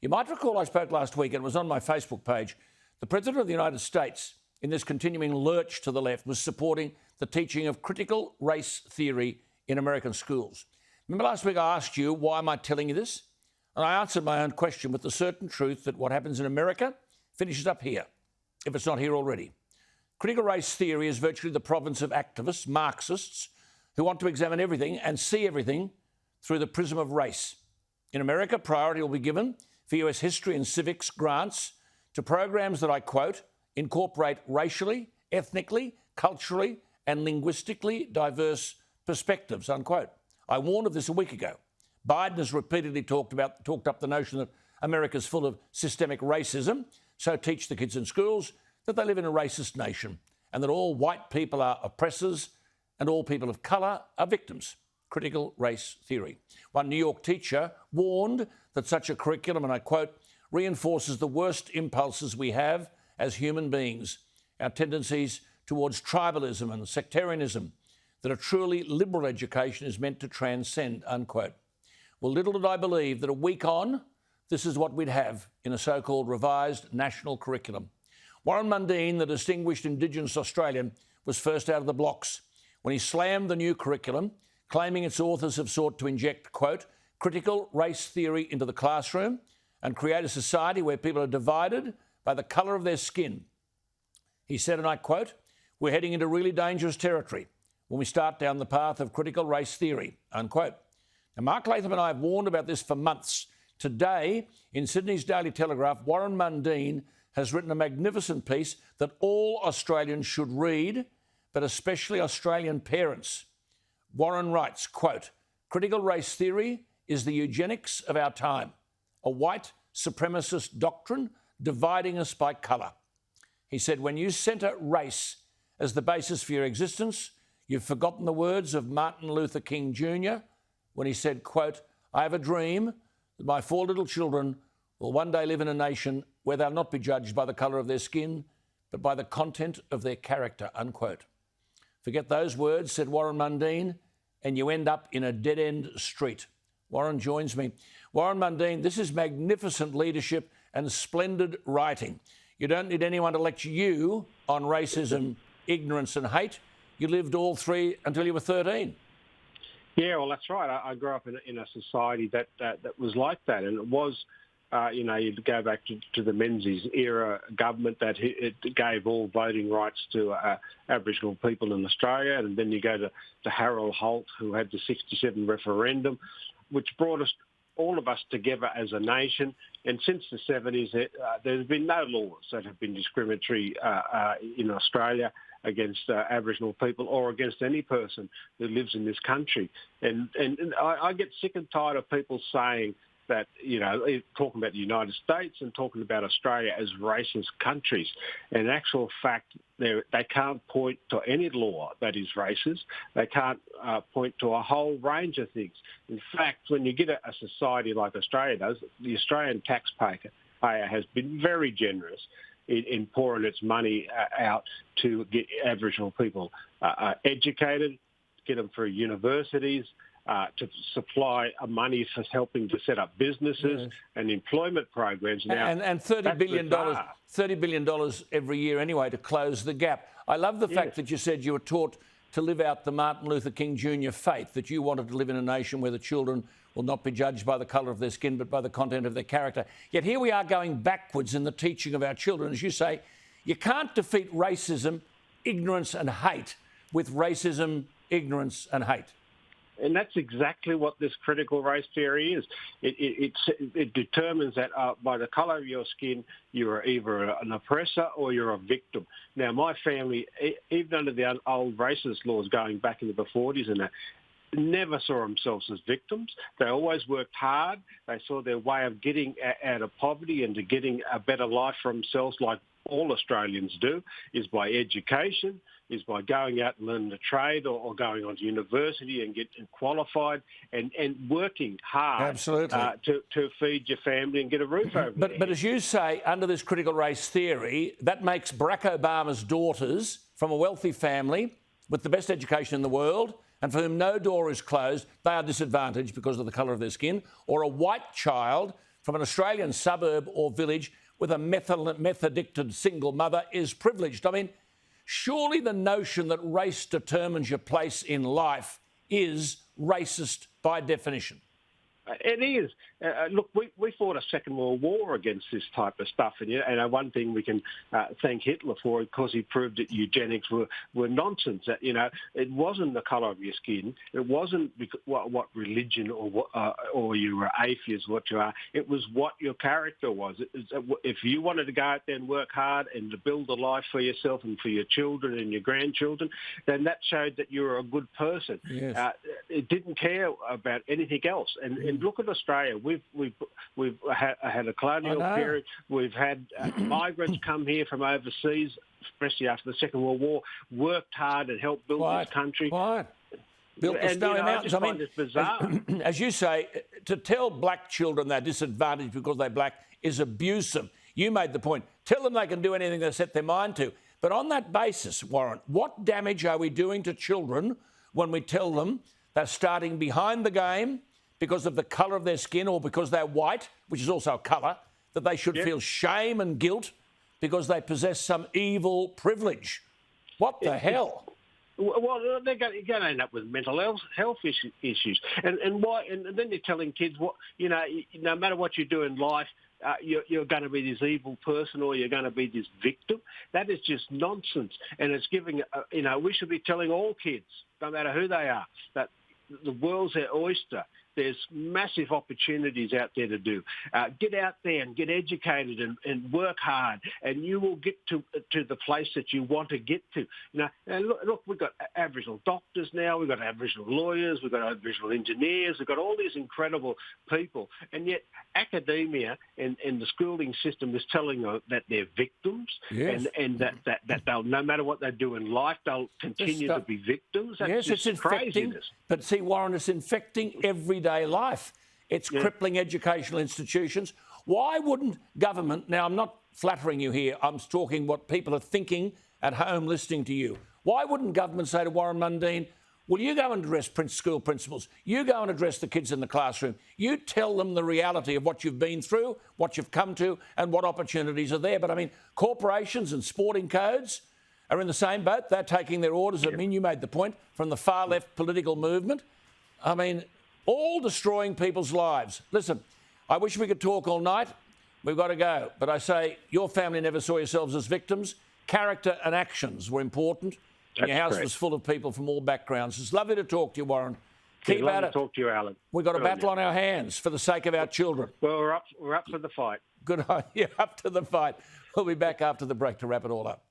You might recall I spoke last week, and it was on my Facebook page. The President of the United States, in this continuing lurch to the left, was supporting the teaching of critical race theory in American schools. Remember last week I asked you, why am I telling you this? And I answered my own question with the certain truth that what happens in America finishes up here, if it's not here already. Critical race theory is virtually the province of activists, Marxists, who want to examine everything and see everything through the prism of race. In America, priority will be given for US history and civics grants to programs that, I quote, incorporate racially, ethnically, culturally and linguistically diverse perspectives, unquote. I warned of this a week ago. Biden has repeatedly talked up the notion that America's full of systemic racism, so teach the kids in schools that they live in a racist nation and that all white people are oppressors and all people of colour are victims. Critical race theory. One New York teacher warned that such a curriculum, and I quote, reinforces the worst impulses we have as human beings, our tendencies towards tribalism and sectarianism, that a truly liberal education is meant to transcend, unquote. Well, little did I believe that a week on, this is what we'd have in a so-called revised national curriculum. Warren Mundine, the distinguished Indigenous Australian, was first out of the blocks when he slammed the new curriculum, claiming its authors have sought to inject, quote, critical race theory into the classroom and create a society where people are divided by the colour of their skin. He said, and I quote, we're heading into really dangerous territory when we start down the path of critical race theory, unquote. Now, Mark Latham and I have warned about this for months. Today, in Sydney's Daily Telegraph, Warren Mundine has written a magnificent piece that all Australians should read, but especially Australian parents. Warren writes, quote, critical race theory is the eugenics of our time, a white supremacist doctrine dividing us by colour. He said, when you centre race as the basis for your existence, you've forgotten the words of Martin Luther King Jr. when he said, quote, I have a dream that my 4 little children will one day live in a nation where they'll not be judged by the colour of their skin, but by the content of their character, unquote. Forget those words, said Warren Mundine, and you end up in a dead-end street. Warren joins me. Warren Mundine, this is magnificent leadership and splendid writing. You don't need anyone to lecture you on racism, ignorance and hate. You lived all three until you were 13. Yeah, well, that's right. I grew up in a society that was like that, and it was, you'd go back to the Menzies era government that it gave all voting rights to Aboriginal people in Australia, and then you go to Harold Holt, who had the 67 referendum, which brought all of us together as a nation. And since the 70s, there's been no laws that have been discriminatory in Australia against Aboriginal people or against any person who lives in this country. And I get sick and tired of people saying that, talking about the United States and talking about Australia as racist countries. In actual fact, they can't point to any law that is racist. They can't point to a whole range of things. In fact, when you get a society like Australia does, the Australian taxpayer has been very generous in pouring its money out to get Aboriginal people educated, get them through universities, to supply money for helping to set up businesses and employment programs. Now, and $30 billion every year anyway to close the gap. I love the fact that you said you were taught to live out the Martin Luther King Jr. faith, that you wanted to live in a nation where the children will not be judged by the colour of their skin but by the content of their character. Yet here we are going backwards in the teaching of our children. As you say, you can't defeat racism, ignorance and hate with racism, ignorance and hate. And that's exactly what this critical race theory is. It determines that by the colour of your skin, you're either an oppressor or you're a victim. Now, my family, even under the old racist laws going back into the 40s and that, never saw themselves as victims. They always worked hard. They saw their way of getting out of poverty and to getting a better life for themselves, like all Australians do, is by education, is by going out and learning a trade or going on to university and getting qualified and working hard to feed your family and get a roof over their head. But as you say, under this critical race theory, that makes Barack Obama's daughters from a wealthy family with the best education in the world and for whom no door is closed, they are disadvantaged because of the colour of their skin, or a white child from an Australian suburb or village with a meth-addicted single mother is privileged. I mean, surely the notion that race determines your place in life is racist by definition. It is. Look, we fought a Second World War against this type of stuff. And one thing we can thank Hitler for, because he proved that eugenics were nonsense. That, it wasn't the colour of your skin. It wasn't what religion or you were atheist, what you are. It was what your character was. If you wanted to go out there and work hard and to build a life for yourself and for your children and your grandchildren, then that showed that you were a good person. Yes. It didn't care about anything else. And look at Australia. We've had a colonial period. We've had migrants come here from overseas, especially after the Second World War, worked hard and helped build this country. Built the Snowy Mountains. I find this bizarre. As you say, to tell black children they're disadvantaged because they're black is abusive. You made the point. Tell them they can do anything they set their mind to. But on that basis, Warren, what damage are we doing to children when we tell them they're starting behind the game because of the colour of their skin or because they're white, which is also a colour, that they should feel shame and guilt because they possess some evil privilege? What the hell? Well, they're going to end up with mental health issues. And why? And then you're telling kids, no matter what you do in life, you're going to be this evil person or you're going to be this victim. That is just nonsense. And it's giving, we should be telling all kids, no matter who they are, that the world's their oyster. There's massive opportunities out there to do. Get out there and get educated and work hard, and you will get to the place that you want to get to. And look, we've got Aboriginal doctors now, we've got Aboriginal lawyers, we've got Aboriginal engineers, we've got all these incredible people, and yet academia and the schooling system is telling them that they're victims, and that they'll, no matter what they do in life, they'll continue to be victims. That's it's infecting. Craziness. But see, Warren, it's infecting everyday life. It's crippling educational institutions. Why wouldn't government, now I'm not flattering you here, I'm talking what people are thinking at home listening to you. Why wouldn't government say to Warren Mundine, will you go and address school principals? You go and address the kids in the classroom. You tell them the reality of what you've been through, what you've come to, and what opportunities are there. But I mean, corporations and sporting codes are in the same boat. They're taking their orders, I mean, you made the point, from the far left political movement. I mean, all destroying people's lives. Listen, I wish we could talk all night. We've got to go. But I say, your family never saw yourselves as victims. Character and actions were important. And your house was full of people from all backgrounds. It's lovely to talk to you, Warren. Keep at it. Talk to you, Alan. We've got a battle on our hands for the sake of our children. Well, we're up for the fight. Good on you. Up to the fight. We'll be back after the break to wrap it all up.